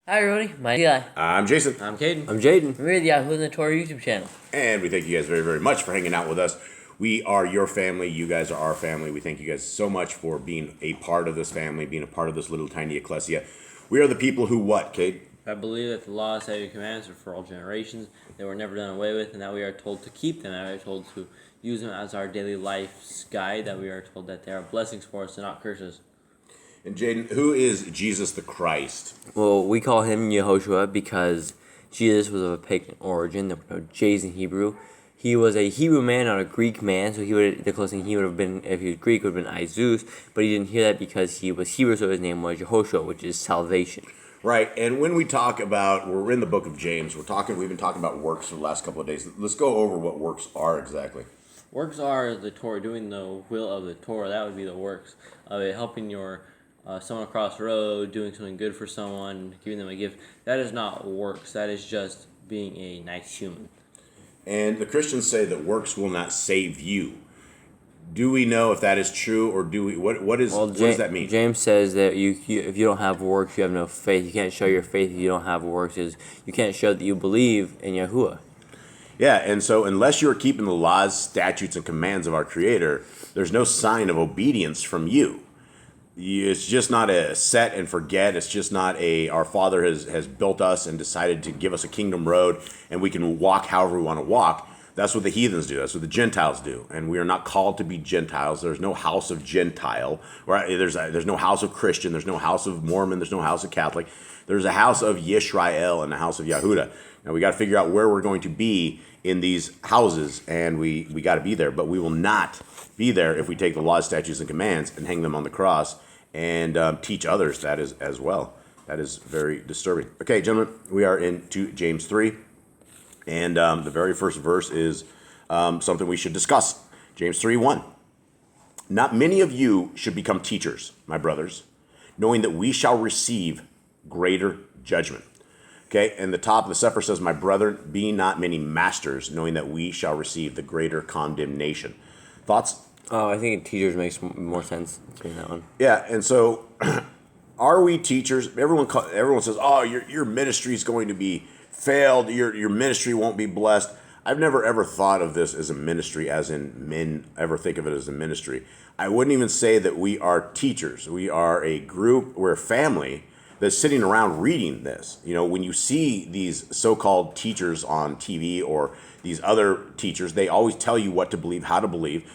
Hi everybody, my name is Eli. I'm Jason. I'm Caden. I'm Jaden. We're the Yahoo and the Torah YouTube channel. And we thank you guys very, very much for hanging out with us. We are your family. You guys are our family. We thank you guys so much for being a part of this family, being a part of this little tiny ecclesia. We are the people who what, Cade? I believe that the laws, statutes, and commandments are for all generations. They were never done away with, and that we are told to keep them. And we are told to use them as our daily life's guide. That we are told that they are blessings for us and not curses. And Jaden, who is Jesus the Christ? Well, we call him Yehoshua because Jesus was of a pagan origin. There were no J's in Hebrew. He was a Hebrew man, not a Greek man. So the closest thing he would have been, if he was Greek, would have been Izus. But he didn't hear that because he was Hebrew, so his name was Yehoshua, which is salvation. Right, and when we talk about, we're in the book of James, we've been talking about works for the last couple of days. Let's go over what works are exactly. Works are the Torah, doing the will of the Torah. That would be the works of it, helping someone across the road, doing something good for someone, giving them a gift. That is not works. That is just being a nice human. And the Christians say that works will not save you. Do we know if that is true, or do we? What does that mean? James says that if you don't have works, you have no faith. You can't show your faith if you don't have works. You can't show that you believe in Yahuwah. Yeah, and so unless you are keeping the laws, statutes, and commands of our Creator, there's no sign of obedience from you. It's just not a set and forget. It's just not our Father has built us and decided to give us a kingdom road, and we can walk however we want to walk. That's what the heathens do. That's what the Gentiles do. And we are not called to be Gentiles. There's no house of Gentile. Right? There's no house of Christian. There's no house of Mormon. There's no house of Catholic. There's a house of Yisrael and a house of Yahudah. Now we got to figure out where we're going to be in these houses, and we got to be there. But we will not be there if we take the laws, statutes, and commands and hang them on the cross and teach others that as well. That is very disturbing. Okay, gentlemen, we are into James 3. And the very first verse is something we should discuss. James 3:1. Not many of you should become teachers, my brothers, knowing that we shall receive greater judgment. Okay, and the top of the sefer says, my brethren, be not many masters, knowing that we shall receive the greater condemnation. Thoughts? Oh, I think teachers makes more sense between that one. Yeah, and so are we teachers? Everyone says, oh, your ministry is going to be failed, your ministry won't be blessed. I've never ever thought of this as a ministry, as in men ever think of it as a ministry. I wouldn't even say that we are teachers. We are a group, we're a family that's sitting around reading this. You know, when you see these so-called teachers on TV or these other teachers, they always tell you what to believe, how to believe.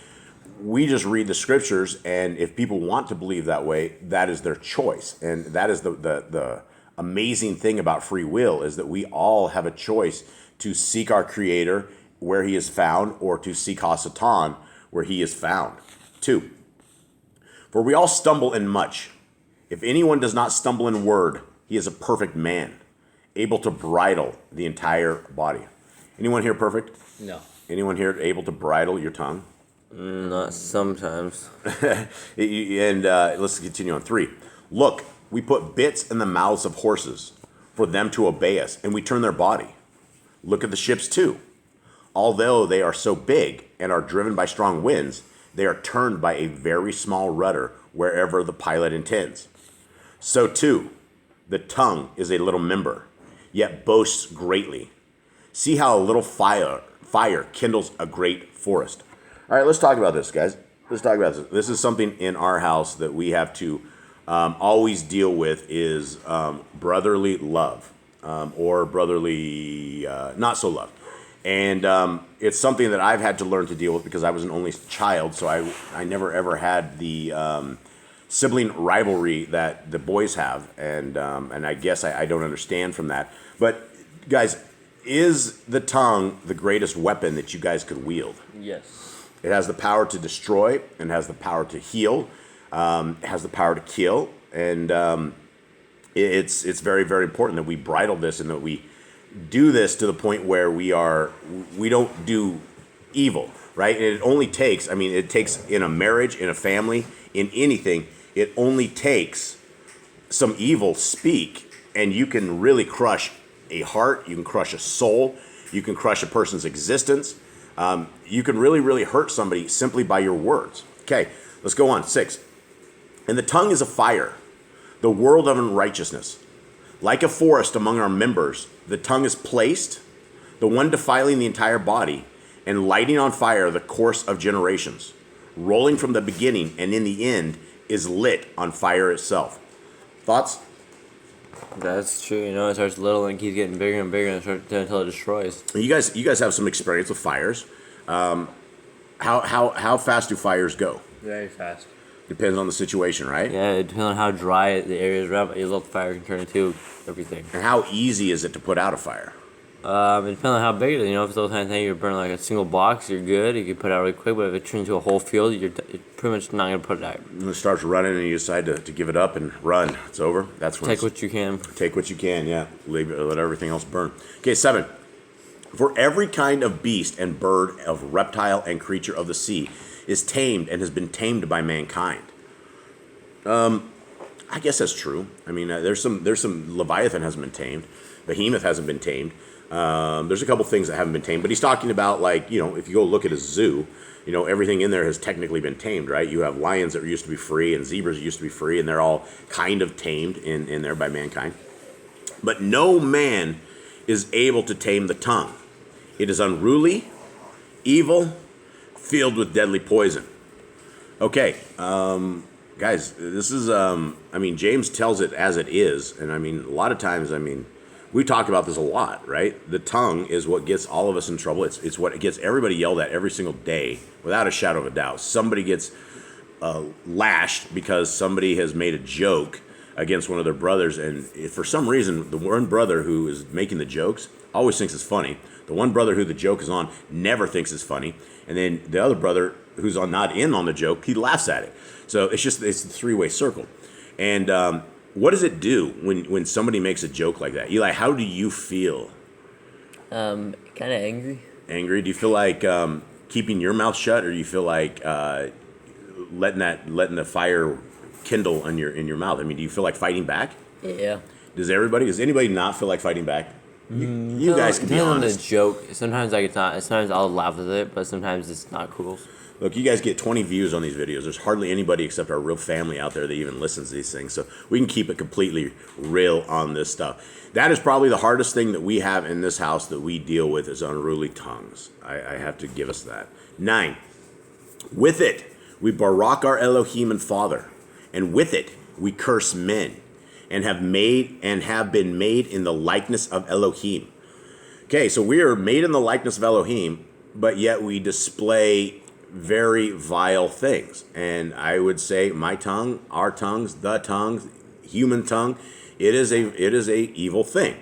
We just read the scriptures, and if people want to believe that way, that is their choice. And that is the amazing thing about free will, is that we all have a choice to seek our Creator where He is found, or to seek Hasatan where He is found. 2. For we all stumble in much. If anyone does not stumble in word, he is a perfect man, able to bridle the entire body. Anyone here perfect? No. Anyone here able to bridle your tongue? Not sometimes. And let's continue on. 3. Look, we put bits in the mouths of horses for them to obey us, and we turn their body. Look at the ships too. Although they are so big and are driven by strong winds, they are turned by a very small rudder wherever the pilot intends. So too, the tongue is a little member, yet boasts greatly. See how a little fire kindles a great forest. All right, let's talk about this, guys. Let's talk about this. This is something in our house that we have to always deal with, is brotherly love, or brotherly not so love. And it's something that I've had to learn to deal with because I was an only child, so I never ever had the sibling rivalry that the boys have, and I guess I don't understand from that. But guys, is the tongue the greatest weapon that you guys could wield? Yes. It has the power to destroy, and has the power to heal. It has the power to kill, and it's very, very important that we bridle this, and that we do this to the point where we don't do evil, right? And it only takes, it takes in a marriage, in a family, in anything, it only takes some evil speak, and you can really crush a heart, you can crush a soul, you can crush a person's existence. You can really, really hurt somebody simply by your words. Okay, let's go on. 6. And the tongue is a fire, the world of unrighteousness. Like a forest among our members, the tongue is placed, the one defiling the entire body, and lighting on fire the course of generations, rolling from the beginning and in the end is lit on fire itself. Thoughts? That's true. You know, it starts little and keeps getting bigger and bigger until it destroys. You guys have some experience with fires. How fast do fires go? Very fast. Depends on the situation, right? Yeah, depending on how dry the area is around, a little fire can turn into everything. And how easy is it to put out a fire? It depends on how big it is. You know, if it's those kind of thing, you're burning like a single box, you're good. You can put it out really quick. But if it turns into a whole field, you're pretty much not gonna put it out. When it starts running and you decide to give it up and run, it's over. That's when Take what you can. Take what you can, yeah. Leave it, let everything else burn. Okay, 7. For every kind of beast and bird, of reptile and creature of the sea is tamed and has been tamed by mankind. I guess that's true. I mean, there's some Leviathan hasn't been tamed. Behemoth hasn't been tamed. There's a couple things that haven't been tamed, but he's talking about, like, you know, if you go look at a zoo, you know, everything in there has technically been tamed, right? You have lions that used to be free and zebras that used to be free, and they're all kind of tamed in there by mankind. But no man is able to tame the tongue. It is unruly, evil, filled with deadly poison. Okay, guys, this is, I mean, James tells it as it is, and I mean, a lot of times, I mean, we talk about this a lot, right? The tongue is what gets all of us in trouble. It's what gets everybody yelled at every single day, without a shadow of a doubt. Somebody gets lashed because somebody has made a joke against one of their brothers, and for some reason, the one brother who is making the jokes always thinks it's funny. The one brother who the joke is on never thinks it's funny, and then the other brother who's not in on the joke, he laughs at it. So it's a three-way circle. And what does it do when somebody makes a joke like that? Eli, how do you feel? Kind of angry. Angry? Do you feel like keeping your mouth shut, or do you feel like letting the fire kindle in your mouth? I mean, do you feel like fighting back? Yeah. Does anybody not feel like fighting back? You guys can be Depending on honest. the joke, sometimes like it's not. Sometimes I'll laugh with it, but sometimes it's not cool. Look, you guys get 20 views on these videos. There's hardly anybody except our real family out there that even listens to these things. So we can keep it completely real on this stuff. That is probably the hardest thing that we have in this house that we deal with is unruly tongues. I have to give us that. 9. With it, we barak our Elohim and Father. And with it, we curse men and have been made in the likeness of Elohim. Okay, so we are made in the likeness of Elohim, but yet we display very vile things. And I would say my tongue, our tongues, the tongues, human tongue, it is a evil thing.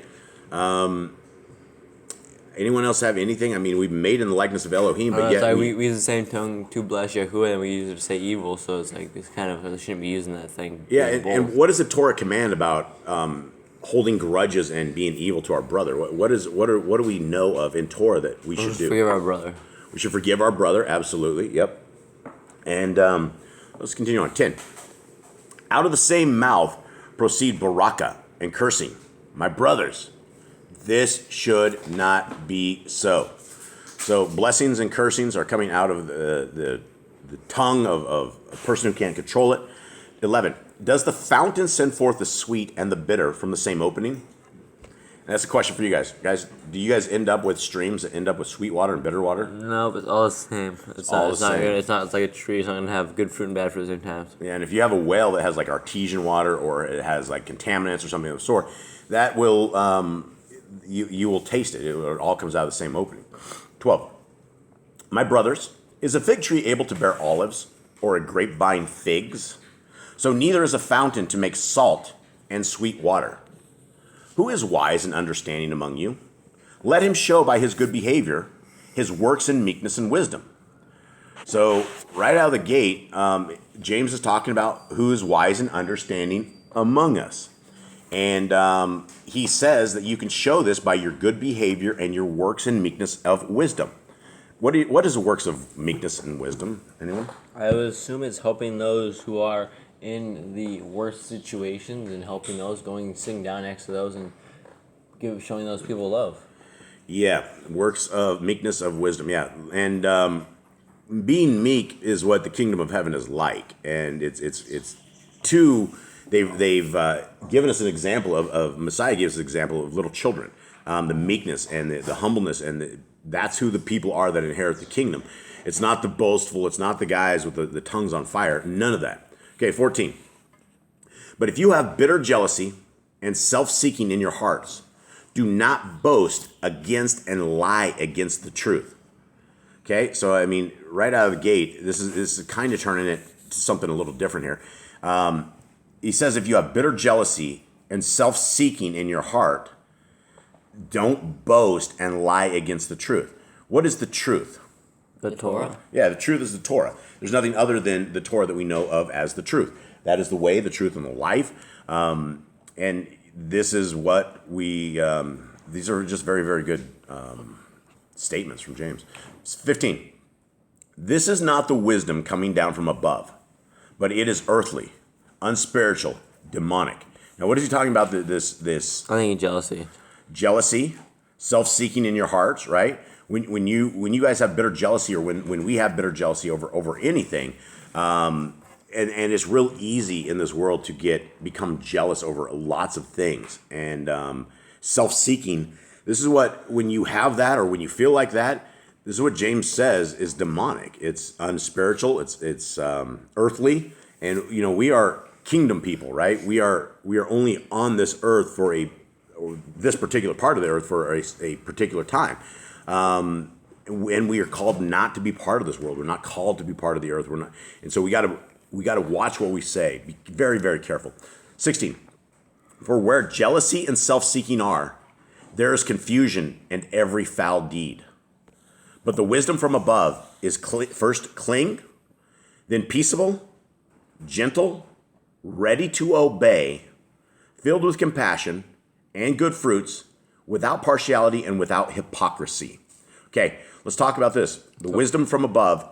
Anyone else have anything? I mean, we've made in the likeness of Elohim, but yet we use the same tongue to bless Yahuwah, and we use it to say evil. So it's like it's kind of we shouldn't be using that thing. yeah. And what does the Torah command about holding grudges and being evil to our brother? What do we know of in Torah that we should do? Forgive our brother. We should forgive our brother, absolutely, yep. And let's continue on. 10. Out of the same mouth proceed baraka and cursing. My brothers, this should not be so. So blessings and cursings are coming out of the tongue of a person who can't control it. 11. Does the fountain send forth the sweet and the bitter from the same opening? And that's a question for you guys. Guys, do you guys end up with streams that end up with sweet water and bitter water? No, but it's all the same. It's all not. the It's not same. good. It's not. It's like a tree. It's not gonna have good fruit and bad fruit at the same time. Yeah, and if you have a well that has like artesian water or it has like contaminants or something of the sort, that will you will taste it. It all comes out of the same opening. 12. My brothers, is a fig tree able to bear olives or a grapevine figs? So neither is a fountain to make salt and sweet water. Who is wise and understanding among you? Let him show by his good behavior his works in meekness and wisdom. So right out of the gate, James is talking about who is wise and understanding among us. And he says that you can show this by your good behavior and your works in meekness of wisdom. What is the works of meekness and wisdom? Anyone? I would assume it's helping those who are in the worst situations and helping those, sitting down next to those and showing those people love. Yeah, works of meekness of wisdom. Yeah, and being meek is what the kingdom of heaven is like, and it's to They've given us an example of Messiah gives us an example of little children, the meekness and the humbleness, and that's who the people are that inherit the kingdom. It's not the boastful. It's not the guys with the tongues on fire. None of that. Okay, 14. But if you have bitter jealousy and self-seeking in your hearts, do not boast against and lie against the truth. Okay, so I mean, right out of the gate, this is kind of turning it to something a little different here. He says, if you have bitter jealousy and self-seeking in your heart, don't boast and lie against the truth. What is the truth? The Torah. Yeah, the truth is the Torah. There's nothing other than the Torah that we know of as the truth. That is the way, the truth, and the life. And this is what we, these are just very, very good statements from James. 15. This is not the wisdom coming down from above, but it is earthly, unspiritual, demonic. Now, what is he talking about? This I think jealousy. Jealousy, self-seeking in your hearts, right? When you guys have bitter jealousy, or when we have bitter jealousy over anything, and it's real easy in this world to become jealous over lots of things, and self-seeking. This is what, when you have that, or when you feel like that, this is what James says is demonic. It's unspiritual. It's earthly, and we are kingdom people, right? We are only on this earth for this particular part of the earth for a particular time. And we are called not to be part of this world. We're not called to be part of the earth. We're not, and so we got to watch what we say. Be very, very careful. 16. For where jealousy and self-seeking are, there is confusion and every foul deed. But the wisdom from above is first cling, then peaceable, gentle, ready to obey, filled with compassion and good fruits, without partiality and without hypocrisy. Okay, let's talk about this. The wisdom from above.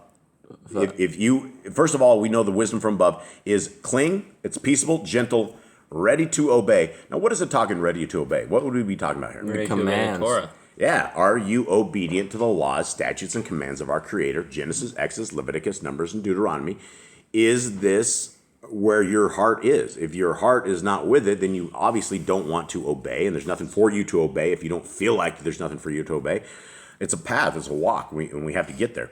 First of all, we know the wisdom from above is cling, it's peaceable, gentle, ready to obey. Now, what is it talking ready to obey? What would we be talking about here? Ready to obey the Torah. Yeah, are you obedient to the laws, statutes, and commands of our Creator? Genesis, Exodus, Leviticus, Numbers, and Deuteronomy. Is this where your heart is? If your heart is not with it, then you obviously don't want to obey, and there's nothing for you to obey if you don't feel like there's nothing for you to obey. It's a path, it's a walk, and we have to get there.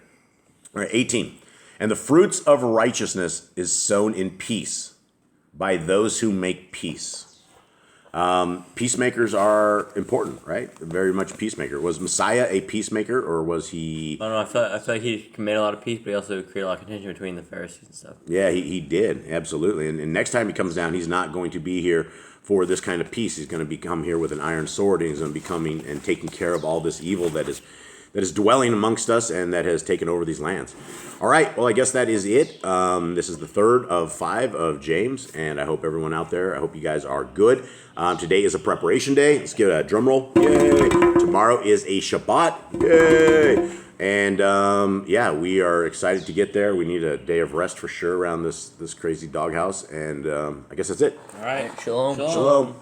All right, 18. And the fruits of righteousness is sown in peace by those who make peace. Peacemakers are important, right? Very much peacemaker. Was Messiah a peacemaker, or was he? I don't know. I feel like he made a lot of peace, but he also created a lot of contention between the Pharisees and stuff. Yeah, he did, absolutely. And next time he comes down, he's not going to be here for this kind of peace. He's going to come here with an iron sword, and he's going to be coming and taking care of all this evil that is dwelling amongst us and that has taken over these lands. All right, well, I guess that is it. This is the third of 5 of James, and I hope everyone out there, I hope you guys are good. Today is a preparation day. Let's give it a drum roll. Yay! Tomorrow is a Shabbat. Yay! And yeah, we are excited to get there. We need a day of rest for sure around this crazy doghouse, and I guess that's it. All right. Shalom. Shalom.